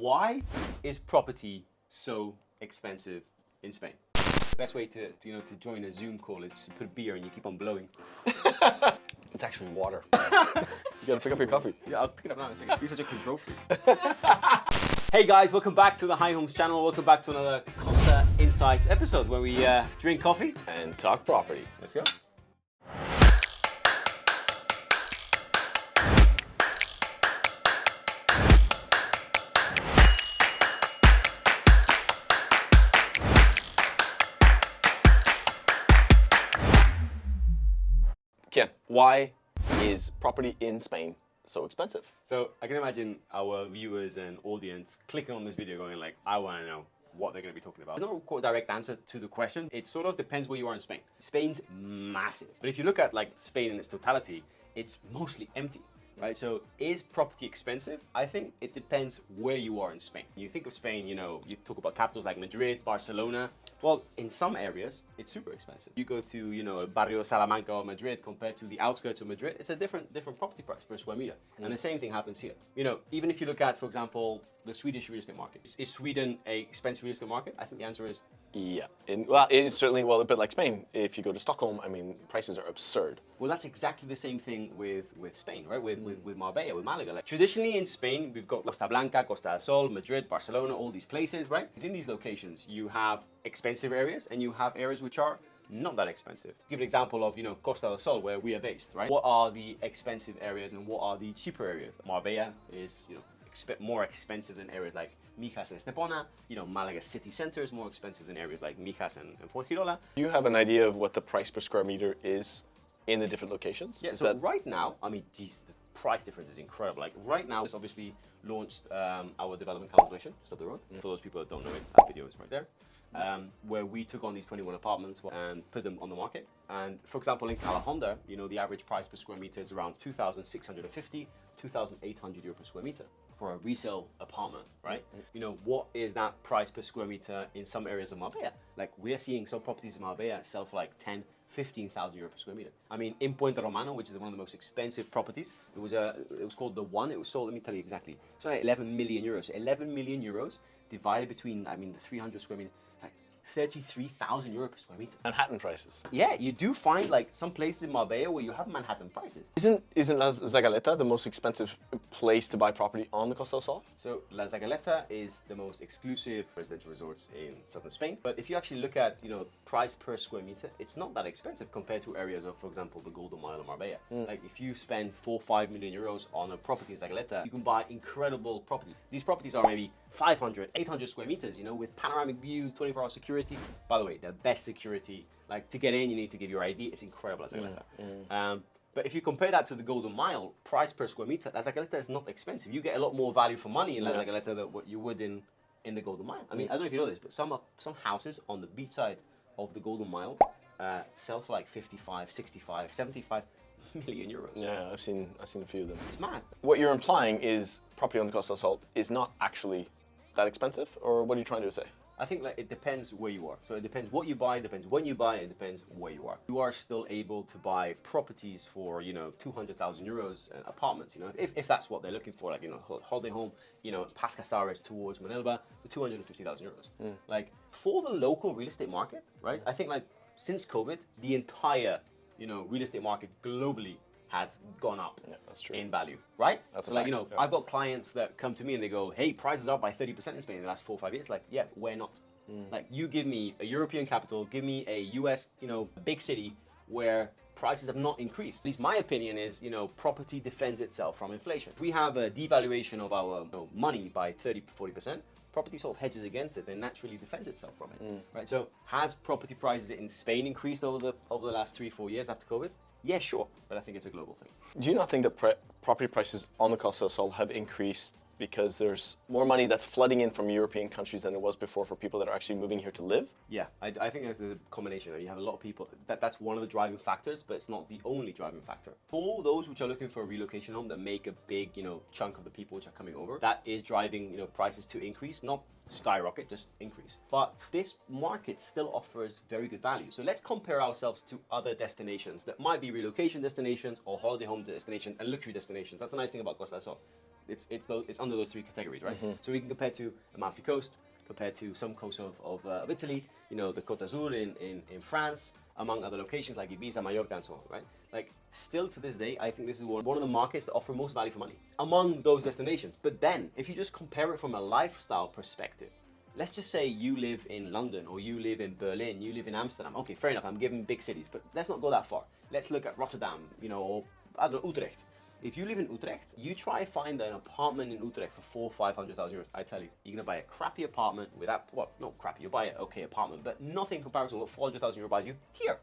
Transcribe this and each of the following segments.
Why is property so expensive in Spain? The best way to join a Zoom call is to put a beer and you keep on blowing. It's actually water. You gotta pick up your coffee. Yeah, I'll pick it up now in a second. You're such a control freak. Hey guys, welcome back to the High Homes channel. Welcome back to another Costa Insights episode where we drink coffee And talk property. Let's go. Kian, why is property in Spain so expensive? So I can imagine our viewers and audience clicking on this video going like, I want to know what they're going to be talking about. There's no direct answer to the question. It sort of depends where you are in Spain. Spain's massive. But if you look at like Spain in its totality, it's mostly empty. Right, so is property expensive? I think it depends where you are in Spain. You think of Spain, you talk about capitals like Madrid, Barcelona. Well, in some areas, it's super expensive. You go to, Barrio Salamanca or Madrid compared to the outskirts of Madrid, it's a different property price per square meter. And the same thing happens here. Even if you look at, for example, the Swedish real estate market. Is Sweden an expensive real estate market? I think the answer is yeah. It is certainly, a bit like Spain. If you go to Stockholm, I mean, prices are absurd. Well, that's exactly the same thing with Spain, right? With Marbella, with Malaga. Like, traditionally in Spain, we've got Costa Blanca, Costa del Sol, Madrid, Barcelona, all these places, right? Within these locations, you have expensive areas and you have areas which are not that expensive. Give an example of, Costa del Sol, where we are based, right? What are the expensive areas and what are the cheaper areas? Marbella is, more expensive than areas like Mijas and Estepona. Malaga city center is more expensive than areas like Mijas and Fuengirola. Do you have an idea of what the price per square meter is in the different locations? Yeah, right now, I mean, geez, the price difference is incredible. Like right now, it's obviously launched our development calculation, Stop the Road. For those people that don't know it, that video is right there. Where we took on these 21 apartments and put them on the market. And for example, in Calahonda, the average price per square meter is around 2,650, 2,800 euro per square meter for a resale apartment, right? What is that price per square meter in some areas of Marbella? Like we're seeing some properties in Marbella sell for like 10, 15,000 euro per square meter. I mean, in Puente Romano, which is one of the most expensive properties, it was called The One. It was sold, let me tell you exactly, it's like 11 million euros. 11 million euros divided between, the 300 square meter, like 33,000 euro per square meter. Manhattan prices. Yeah, you do find like some places in Marbella where you have Manhattan prices. Isn't La Zagaleta the most expensive place to buy property on the Costa del Sol? So La Zagaleta is the most exclusive residential resorts in southern Spain. But if you actually look at, price per square meter, it's not that expensive compared to areas of, for example, the Golden Mile of Marbella. Like if you spend 4-5 million euros on a property in Zagaleta, you can buy incredible properties. These properties are maybe 500, 800 square meters, with panoramic views, 24-hour security. By the way, the best security, like to get in, you need to give your ID. It's incredible at Zagaleta. But if you compare that to the Golden Mile, price per square meter, La Zagaleta is not expensive. You get a lot more value for money in La Zagaleta than what you would in the Golden Mile. I mean, I don't know if you know this, but some houses on the beach side of the Golden Mile sell for like 55, 65, 75 million euros. Yeah, I've seen a few of them. It's mad. What you're implying is property on the Costa del Sol is not actually that expensive, or what are you trying to say? I think it depends where you are. So it depends what you buy, it depends when you buy, it depends where you are. You are still able to buy properties for, 200,000 euros apartments, if that's what they're looking for, like, holiday home, Pas Casares towards Manilva, for 250,000 euros. Like for the local real estate market, right? I think since COVID, the entire, real estate market globally has gone up in value, right? That's so a fact. I've got clients that come to me and they go, hey, prices are up by 30% in Spain in the last 4 or 5 years. Like, yeah, we're not. Like, you give me a European capital, give me a US, big city where prices have not increased. At least my opinion is, property defends itself from inflation. If we have a devaluation of our money by 30, 40%, property sort of hedges against it and naturally defends itself from it, right? So has property prices in Spain increased over the last 3-4 years after COVID? Yeah, sure, but I think it's a global thing. Do you not think that property prices on the Costa del Sol have increased because there's more money that's flooding in from European countries than there was before for people that are actually moving here to live? Yeah, I think there's a combination. You have a lot of people, that's one of the driving factors, but it's not the only driving factor. For those which are looking for a relocation home that make a big, chunk of the people which are coming over, that is driving, prices to increase, not skyrocket, just increase. But this market still offers very good value. So let's compare ourselves to other destinations that might be relocation destinations or holiday home destinations and luxury destinations. That's the nice thing about Costa del Sol. it's under those three categories, right? So we can compare to Amalfi Coast, compared to some coasts of Italy, you know, the Côte d'Azur in France, among other locations like Ibiza, Mallorca, and so on, right? Like, still to this day, I think this is one of the markets that offer most value for money among those destinations. But then, if you just compare it from a lifestyle perspective, let's just say you live in London, or you live in Berlin, you live in Amsterdam. Okay, fair enough, I'm giving big cities, but let's not go that far. Let's look at Rotterdam, you know, or I don't know, Utrecht. If you live in Utrecht, you try find an apartment in Utrecht for 400,000 euros. I tell you, you're gonna buy a crappy apartment without, well, not crappy, you buy an okay apartment, but nothing in comparison to what 400,000 euros buys you here.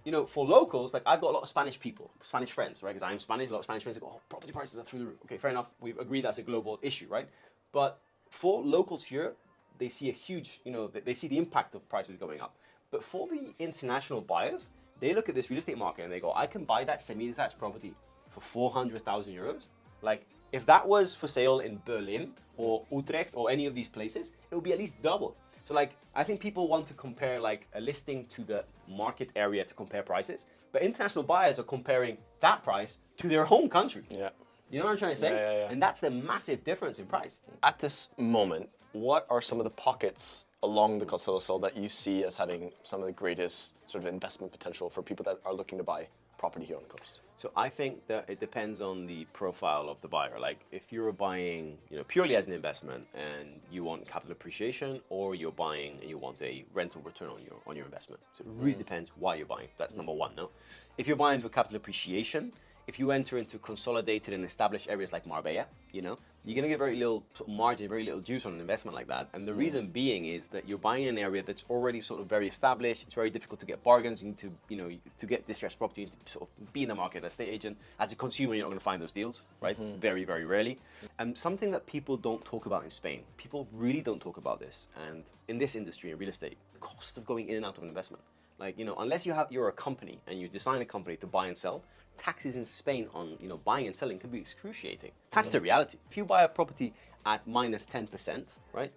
You know, for locals, like I've got a lot of Spanish people, Spanish friends, right? Because I'm Spanish, a lot of Spanish friends go, oh, property prices are through the roof. Okay, fair enough. We've agreed that's a global issue, right? But for locals here, they see a huge, you know, they see the impact of prices going up. But for the international buyers, they look at this real estate market and they go, I can buy that semi-detached property for 400,000 euros. Like, if that was for sale in Berlin or Utrecht or any of these places, it would be at least double. So like, I think people want to compare like a listing to the market area to compare prices, but international buyers are comparing that price to their home country. Yeah. You know what I'm trying to say? Yeah. And that's the massive difference in price. At this moment, what are some of the pockets along the Costa del Sol that you see as having some of the greatest sort of investment potential for people that are looking to buy property here on the coast? So I think that it depends on the profile of the buyer. Like if you're buying, you know, purely as an investment and you want capital appreciation, or you're buying and you want a rental return on your investment. So it really depends why you're buying. That's number one, no? If you're buying for capital appreciation, if you enter into consolidated and established areas like Marbella, you know, you're going to get very little sort of margin, very little juice on an investment like that. And the reason being is that you're buying an area that's already sort of very established. It's very difficult to get bargains. You need to, you know, to get distressed property, you need to sort of be in the market as an estate agent. As a consumer, you're not going to find those deals, right? Very, very rarely. And something that people don't talk about in Spain, people really don't talk about this. And in this industry, in real estate, the cost of going in and out of an investment. Like, you know, unless you're a company and you design a company to buy and sell, taxes in Spain on, you know, buying and selling can be excruciating. That's the reality. If you buy a property at minus 10%, right,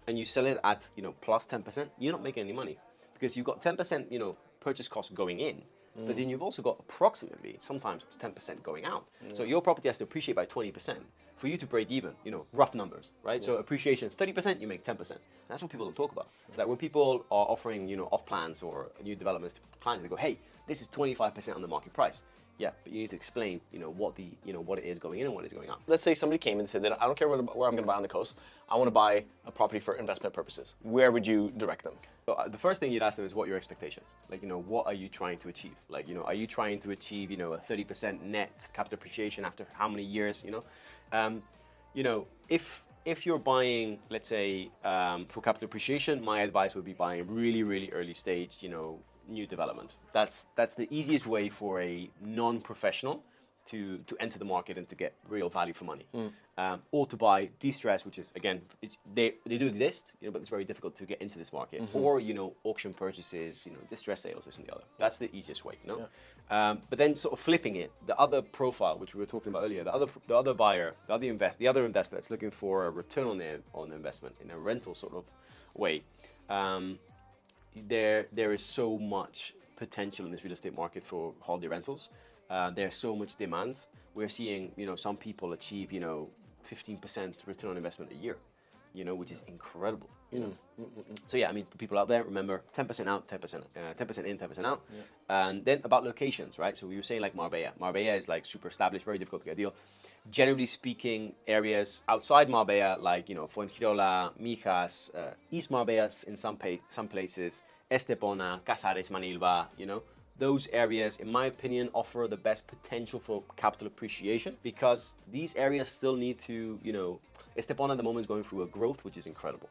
and you sell it at, you know, plus 10%, you're not making any money because you've got 10%, you know, purchase cost going in, but then you've also got approximately sometimes 10% going out. So your property has to appreciate by 20% for you to break even, you know, rough numbers, right? So appreciation 30%, you make 10%. That's what people don't talk about. It's like when people are offering, you know, off plans or new developments to clients, they go, hey, this is 25% on the market price. Yeah, but you need to explain, you know, what it is going in and what is going out. Let's say somebody came and said that I don't care where I'm going to buy on the coast. I want to buy a property for investment purposes. Where would you direct them? So the first thing you'd ask them is what your expectations. Like, you know, what are you trying to achieve? Like, you know, are you trying to achieve, you know, a 30% net capital appreciation after how many years? You know, if you're buying, let's say, for capital appreciation, my advice would be buying really, really early stage, you know, new development. That's the easiest way for a non-professional to enter the market and to get real value for money. Or to buy distress, which is, again, they do exist, you know, but it's very difficult to get into this market. Or, you know, auction purchases, you know, distress sales, this and the other. That's the easiest way, you know. But then sort of flipping it, the other profile, which we were talking about earlier, the other buyer, the other investor that's looking for a return on their investment in a rental sort of way. There is so much potential in this real estate market for holiday rentals. There's so much demand. We're seeing, you know, some people achieve, you know, 15% return on investment a year, you know, which is incredible. You know? So yeah, I mean, people out there, remember 10% out, 10% in, 10% out. And then about locations, right? So we were saying like Marbella. Marbella is like super established, very difficult to get a deal. Generally speaking, areas outside Marbella, like, you know, Fuengirola, Mijas, East Marbella in some places, Estepona, Casares, Manilva, you know, those areas, in my opinion, offer the best potential for capital appreciation because these areas still need to, you know, Estepona at the moment is going through a growth, which is incredible.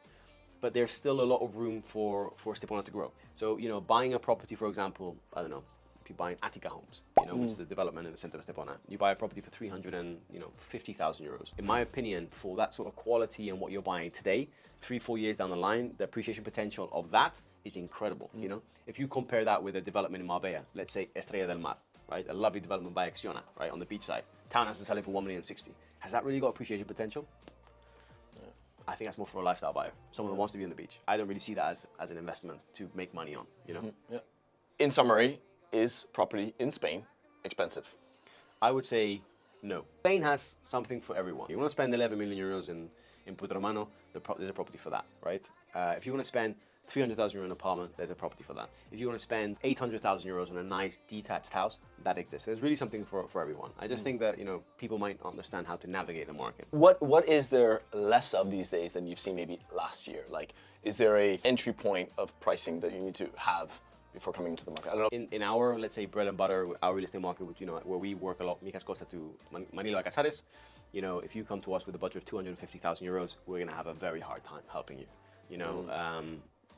But there's still a lot of room for Estepona to grow. So, you know, buying a property, for example, I don't know, if you're buying Attica Homes, you know, which is the development in the center of Estepona, you buy a property for 350,000 euros. In my opinion, for that sort of quality and what you're buying today, 3-4 years down the line, the appreciation potential of that is incredible. You know, if you compare that with a development in Marbella, let's say Estrella del Mar, right, a lovely development by Acciona, right, on the beach side, townhouse is selling for 1,060,000. Has that really got appreciation potential? I think that's more for a lifestyle buyer, someone who wants to be on the beach. I don't really see that as an investment to make money on, you know. In summary, is property in Spain expensive? I would say No. Spain has something for everyone. You want to spend 11 million euros in Putromano, there's a property for that, right? If you want to spend 300,000 euro in an apartment, there's a property for that. If you want to spend 800,000 euros on a nice detached house, that exists. There's really something for everyone. I just think that, you know, people might not understand how to navigate the market. What is there less of these days than you've seen maybe last year? Like, is there a entry point of pricing that you need to have before coming into the market? I don't know. In our, let's say, bread and butter, our real estate market, which, you know, where we work a lot, Mijas Costa to Manila Casares, you know, if you come to us with a budget of 250,000 euros, we're going to have a very hard time helping you, you know,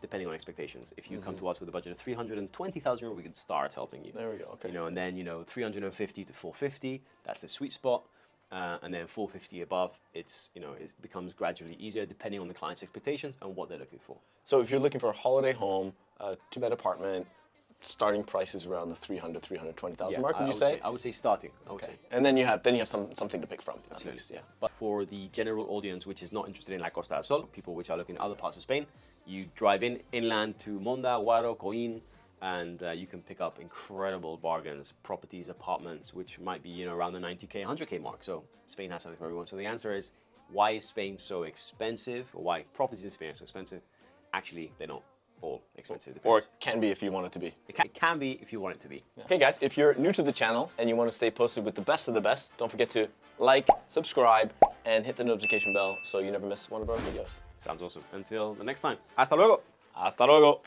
depending on expectations. If you come to us with a budget of 320,000 euros, we can start helping you. There we go, okay. You know, and then, you know, 350 to 450, that's the sweet spot. And then 450 above, it's, you know, it becomes gradually easier depending on the client's expectations and what they're looking for. So if you're looking for a holiday home, a two-bed apartment, starting prices around the 320,000 mark, would you say? I would say starting, I would say. And then you have something to pick from, at Absolutely, least. yeah. But for the general audience which is not interested in La Costa del Sol, people which are looking at other parts of Spain, you drive inland to Monda, Guaro, Coín, and you can pick up incredible bargains, properties, apartments, which might be, you know, around the 90K, 100K mark. So Spain has something for everyone. So the answer is, why is Spain so expensive? Or why properties in Spain are so expensive? Actually, they're not all expensive. Or it can be if you want it to be. It can be if you want it to be. Yeah. Okay, guys, if you're new to the channel and you want to stay posted with the best of the best, don't forget to like, subscribe, and hit the notification bell so you never miss one of our videos. Sounds awesome. Until the next time. Hasta luego. Hasta luego.